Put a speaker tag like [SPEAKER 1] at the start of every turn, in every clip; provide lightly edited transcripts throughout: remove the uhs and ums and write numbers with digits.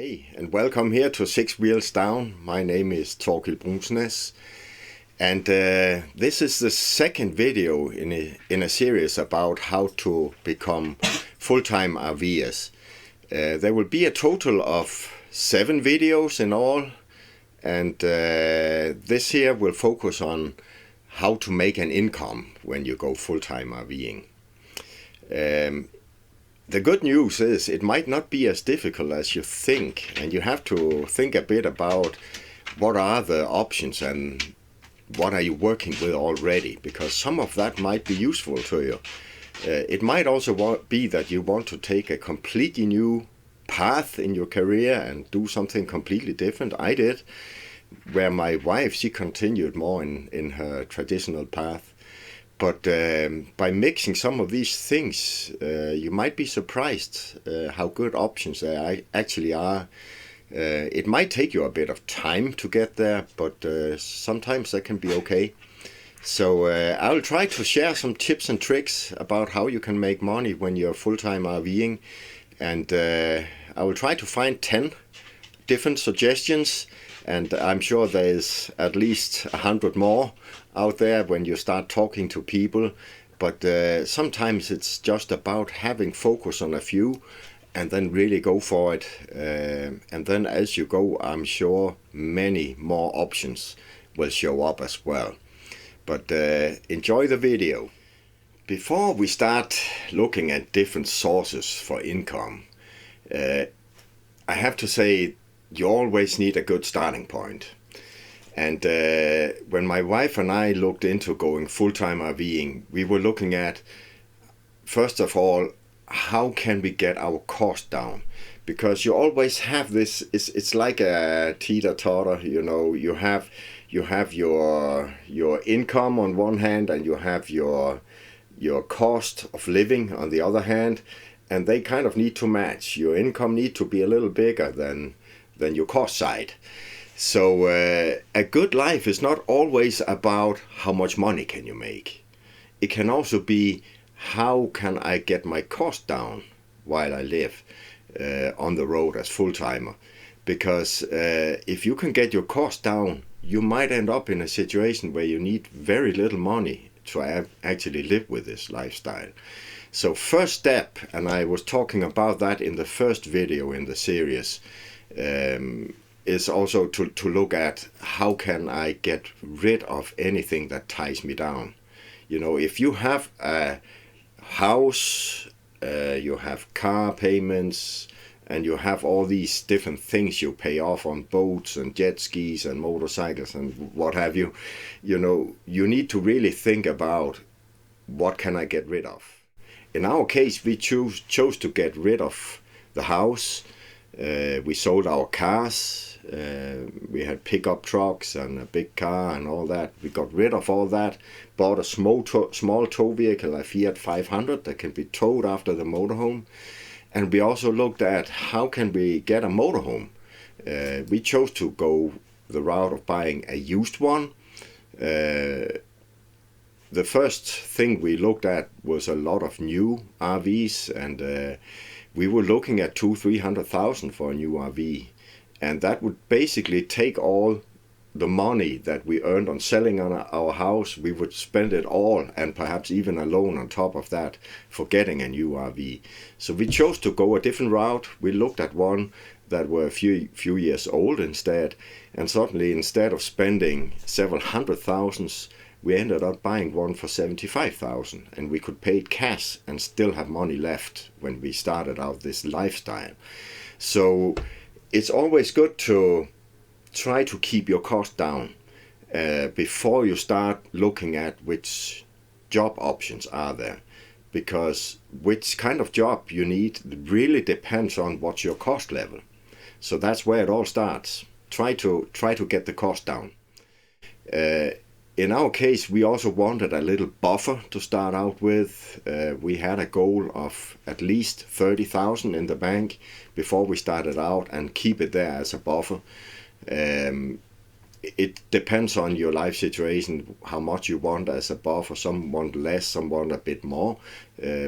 [SPEAKER 1] Hey, and welcome here to Six Wheels Down. My name is Torkild Brunsnes, and this is the second video in a series about how to become full-time RVers. There will be a total of 7 videos in all, and this here will focus on how to make an income when you go full-time RVing. The good news is it might not be as difficult as you think, and you have to think a bit about what are the options and what are you working with already, because some of that might be useful to you. It might also be that you want to take a completely new path in your career and do something completely different. I did, where my wife, she continued more in her traditional path. But by mixing some of these things, you might be surprised how good options there actually are. It might take you a bit of time to get there, but sometimes that can be okay. So I'll try to share some tips and tricks about how you can make money when you're full-time RVing. And I will try to find 10 different suggestions. And I'm sure there's at least 100 more out there when you start talking to people. But sometimes it's just about having focus on a few and then really go for it. And then as you go, I'm sure many more options will show up as well. But enjoy the video. Before we start looking at different sources for income, I have to say, you always need a good starting point. And when my wife and I looked into going full-time RVing, we were looking at, first of all, how can we get our cost down? Because you always have this, it's like a teeter-totter, you know, you have your income on one hand and you have your cost of living on the other hand, and they kind of need to match. Your income need to be a little bigger than your cost side. So a good life is not always about how much money can you make. It can also be how can I get my cost down while I live on the road as full-timer. Because if you can get your cost down, you might end up in a situation where you need very little money to actually live with this lifestyle. So first step, and I was talking about that in the first video in the series, is also to look at how can I get rid of anything that ties me down. You know, if you have a house, you have car payments, and you have all these different things you pay off on boats and jet skis and motorcycles and what have you, you know, you need to really think about what can I get rid of. In our case, we chose to get rid of the house. We sold our cars. We had pickup trucks and a big car and all that. We got rid of all that, bought a small tow vehicle, a Fiat 500 that can be towed after the motorhome. And we also looked at how can we get a motorhome. We chose to go the route of buying a used one. The first thing we looked at was a lot of new RVs, and we were looking at 200,000-300,000 for a new RV. And that would basically take all the money that we earned on selling on our house. We would spend it all, and perhaps even a loan on top of that, for getting a new RV. So we chose to go a different route. We looked at one that were a few years old instead, and suddenly instead of spending several hundred thousands, we ended up buying one for 75,000, and we could pay it cash and still have money left when we started out this lifestyle. So it's always good to try to keep your cost down before you start looking at which job options are there, because which kind of job you need really depends on what's your cost level. So that's where it all starts. Try to get the cost down. In our case, we also wanted a little buffer to start out with. We had a goal of at least 30,000 in the bank before we started out, and keep it there as a buffer. It depends on your life situation, how much you want as a buffer. Some want less, some want a bit more,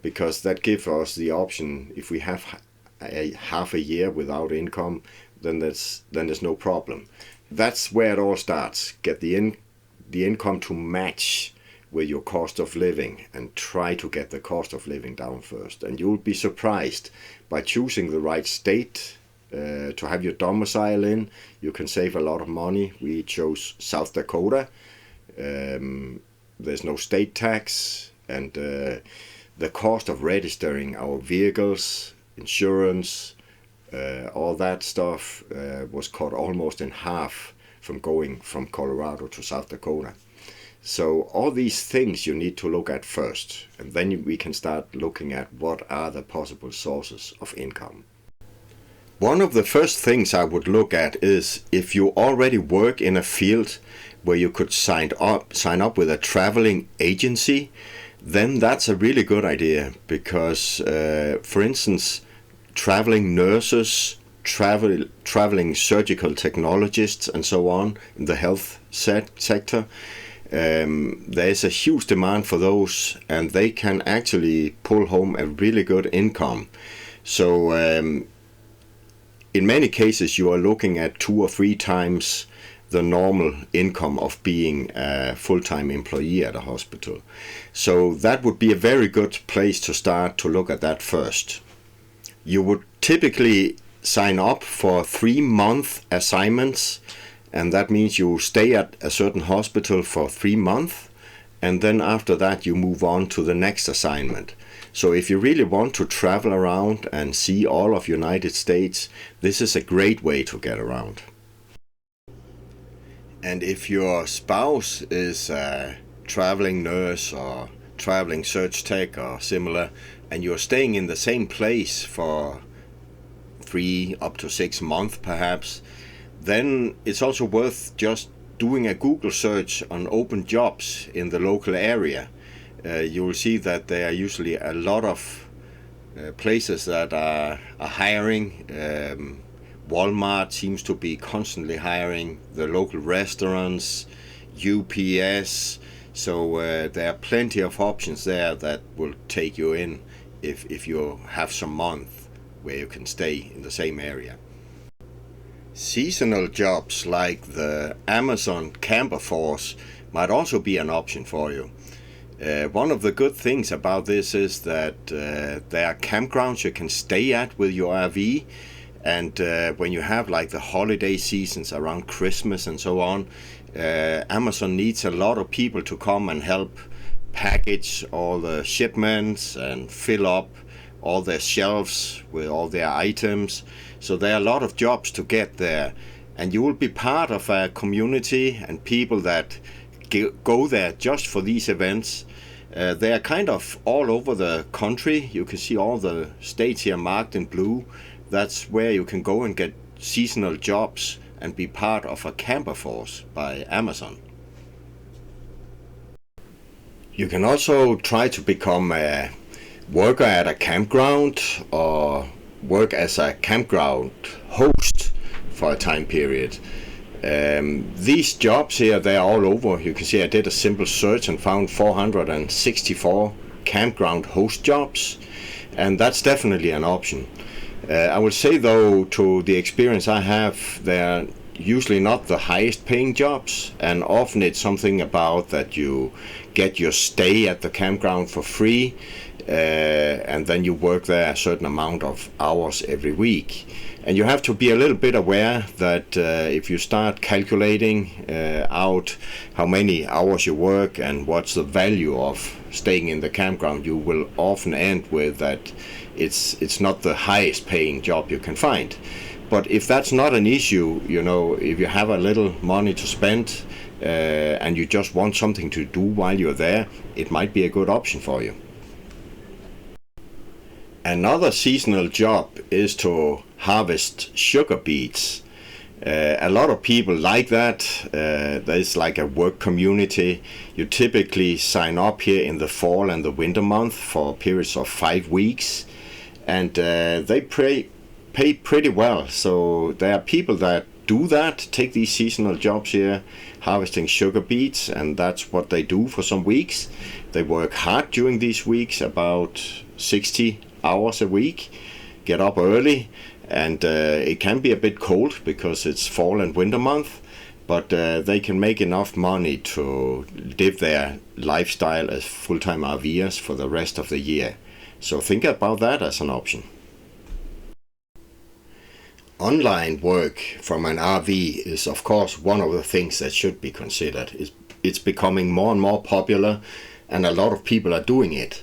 [SPEAKER 1] because that gives us the option, if we have half a year without income, then there's no problem. That's where it all starts. Get the income to match with your cost of living, and try to get the cost of living down first. And you'll be surprised, by choosing the right state to have your domicile in, you can save a lot of money. We chose South Dakota. There's no state tax, and the cost of registering our vehicles, insurance, all that stuff was cut almost in half from going from Colorado to South Dakota. So all these things you need to look at first, and then we can start looking at what are the possible sources of income. One of the first things I would look at is if you already work in a field where you could sign up with a traveling agency, then that's a really good idea, because for instance, traveling nurses, traveling surgical technologists and so on in the health sector, there's a huge demand for those, and they can actually pull home a really good income. So in many cases you are looking at 2 or 3 times the normal income of being a full-time employee at a hospital. So that would be a very good place to start to look at that first. You would typically sign up for 3-month assignments, and that means you stay at a certain hospital for 3 months, and then after that you move on to the next assignment. So if you really want to travel around and see all of United States, this is a great way to get around. And if your spouse is a traveling nurse or traveling search tech or similar, and you're staying in the same place for 3 up to 6 months perhaps, then it's also worth just doing a Google search on open jobs in the local area. You will see that there are usually a lot of places that are hiring. Walmart seems to be constantly hiring, the local restaurants, UPS. So there are plenty of options there that will take you in if you have some month where you can stay in the same area. Seasonal jobs like the Amazon camper force might also be an option for you. One of the good things about this is that there are campgrounds you can stay at with your RV, and when you have like the holiday seasons around Christmas and so on, Amazon needs a lot of people to come and help package all the shipments and fill up all their shelves with all their items. So there are a lot of jobs to get there, and you will be part of a community and people that go there just for these events. They are kind of all over the country. You can see all the states here marked in blue. That's where you can go and get seasonal jobs and be part of a camper force by Amazon. You can also try to become a worker at a campground or work as a campground host for a time period. These jobs here, they're all over. You can see I did a simple search and found 464 campground host jobs, and that's definitely an option. I would say though, to the experience I have, they're usually not the highest paying jobs, and often it's something about that you get your stay at the campground for free, and then you work there a certain amount of hours every week. And you have to be a little bit aware that if you start calculating out how many hours you work and what's the value of staying in the campground, you will often end with that it's not the highest paying job you can find. But if that's not an issue, you know, if you have a little money to spend and you just want something to do while you're there, it might be a good option for you. Another seasonal job is to harvest sugar beets. A lot of people like that. There's like a work community. You typically sign up here in the fall and the winter month for periods of 5 weeks, and they pay pretty well. So there are people that do that, take these seasonal jobs here, harvesting sugar beets, and that's what they do for some weeks. They work hard during these weeks, about 60 hours a week, get up early, and it can be a bit cold because it's fall and winter month, but they can make enough money to live their lifestyle as full-time RVers for the rest of the year. So think about that as an option. Online work from an RV is of course one of the things that should be considered. It's becoming more and more popular, and a lot of people are doing it.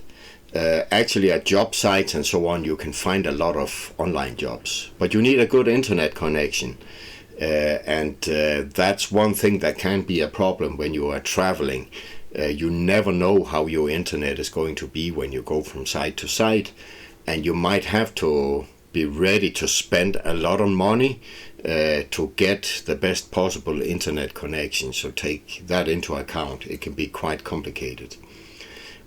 [SPEAKER 1] Actually, at job sites and so on, you can find a lot of online jobs, but you need a good internet connection. And that's one thing that can be a problem when you are traveling. You never know how your internet is going to be when you go from site to site, and you might have to be ready to spend a lot of money to get the best possible internet connection. So take that into account. It can be quite complicated.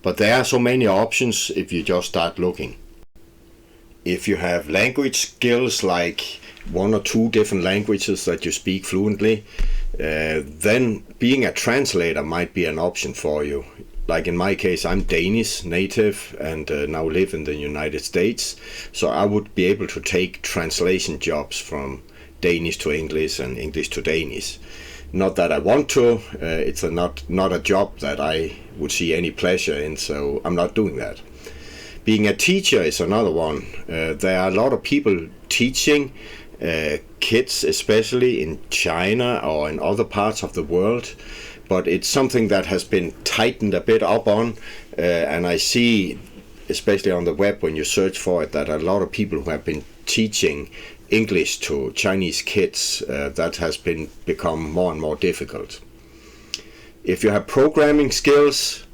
[SPEAKER 1] But there are so many options if you just start looking. If you have language skills, like 1 or 2 different languages that you speak fluently, then being a translator might be an option for you. Like in my case, I'm Danish native and now live in the United States, so I would be able to take translation jobs from Danish to English and English to Danish. Not that I want to, it's not a job that I would see any pleasure in, so I'm not doing that. Being a teacher is another one. There are a lot of people teaching kids, especially in China or in other parts of the world, but it's something that has been tightened a bit up on, and I see, especially on the web when you search for it, that a lot of people who have been teaching English to Chinese kids, that has become more and more difficult. If you have programming skills,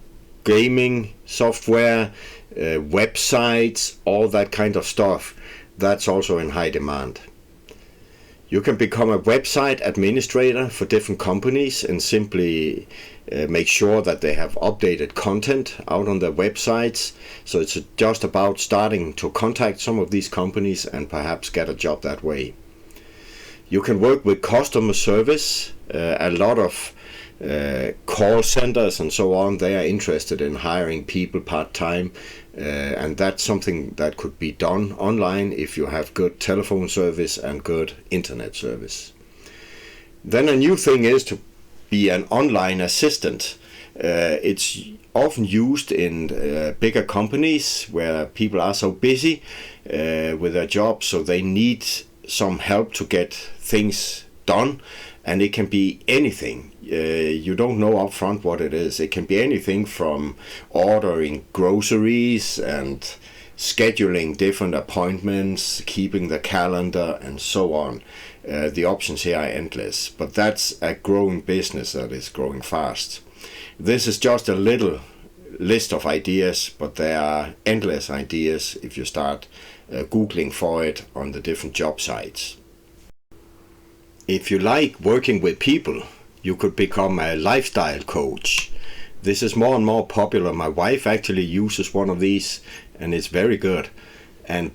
[SPEAKER 1] gaming, software, websites, all that kind of stuff, that's also in high demand. You can become a website administrator for different companies and simply make sure that they have updated content out on their websites. So it's just about starting to contact some of these companies and perhaps get a job that way. You can work with customer service. A lot of call centers and so on, they are interested in hiring people part-time, and that's something that could be done online if you have good telephone service and good internet service. Then a new thing is to be an online assistant. It's often used in bigger companies where people are so busy with their jobs, so they need some help to get things done, and it can be anything. You don't know up front what it is. It can be anything from ordering groceries and scheduling different appointments, keeping the calendar, and so on. The options here are endless, but that's a growing business that is growing fast. This is just a little list of ideas, but there are endless ideas if you start Googling for it on the different job sites. If you like working with people, you could become a lifestyle coach. This is more and more popular. My wife actually uses one of these, and it's very good. And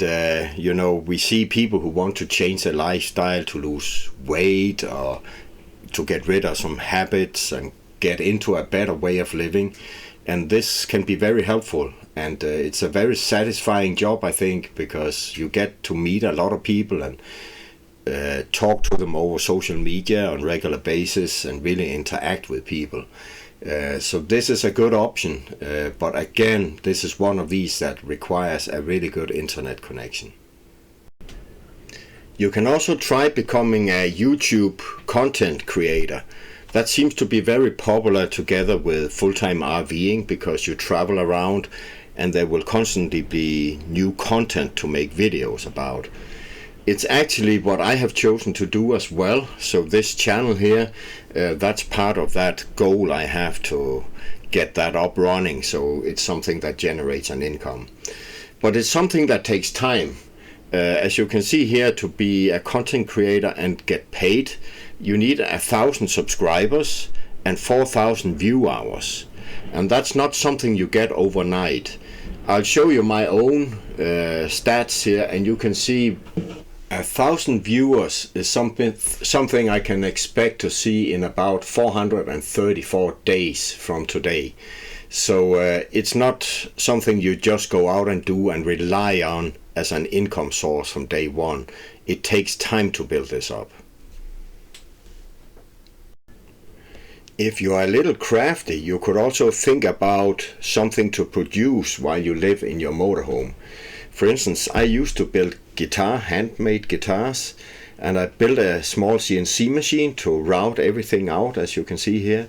[SPEAKER 1] we see people who want to change their lifestyle, to lose weight or to get rid of some habits and get into a better way of living. And this can be very helpful. And it's a very satisfying job, I think, because you get to meet a lot of people and talk to them over social media on a regular basis and really interact with people. So this is a good option, but again, this is one of these that requires a really good internet connection. You can also try becoming a YouTube content creator. That seems to be very popular together with full-time RVing, because you travel around and there will constantly be new content to make videos about. It's actually what I have chosen to do as well. So this channel here, that's part of that goal. I have to get that up running, so it's something that generates an income. But it's something that takes time. As you can see here, to be a content creator and get paid, you need 1,000 subscribers and 4,000 view hours. And that's not something you get overnight. I'll show you my own stats here, and you can see 1,000 viewers is something I can expect to see in about 434 days from today. So it's not something you just go out and do and rely on as an income source from day one. It takes time to build this up. If you are a little crafty, you could also think about something to produce while you live in your motorhome. For instance, I used to build handmade guitars, and I built a small CNC machine to route everything out, as you can see here.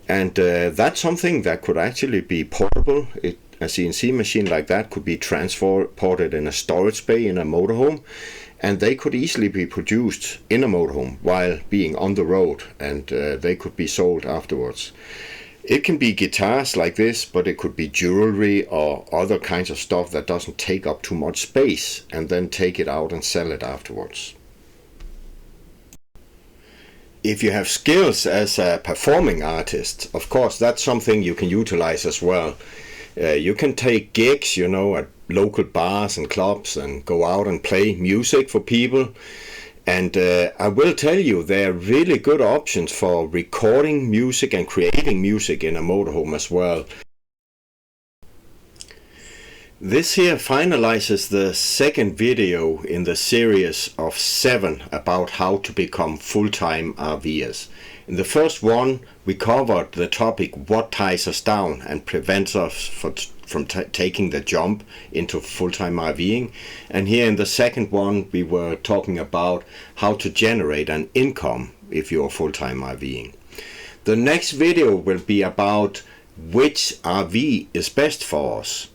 [SPEAKER 1] And that's something that could actually be portable. A CNC machine like that could be transported in a storage bay in a motorhome, and they could easily be produced in a motorhome while being on the road, and they could be sold afterwards. It can be guitars like this, but it could be jewelry or other kinds of stuff that doesn't take up too much space, and then take it out and sell it afterwards. If you have skills as a performing artist, of course that's something you can utilize as well. You can take gigs, at local bars and clubs and go out and play music for people. And I will tell you, there are really good options for recording music and creating music in a motorhome as well. This here finalizes the second video in the series of 7 about how to become full-time RVers. In the first one, we covered the topic what ties us down and prevents us from taking the jump into full-time RVing. And here in the second one, we were talking about how to generate an income if you're full-time RVing. The next video will be about which RV is best for us.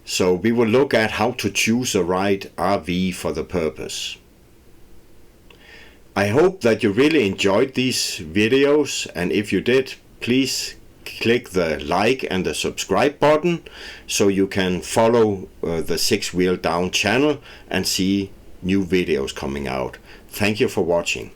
[SPEAKER 1] So we will look at how to choose the right RV for the purpose. I hope that you really enjoyed these videos, and if you did, please click the like and the subscribe button so you can follow the Six Wheel Down channel and see new videos coming out. Thank you for watching.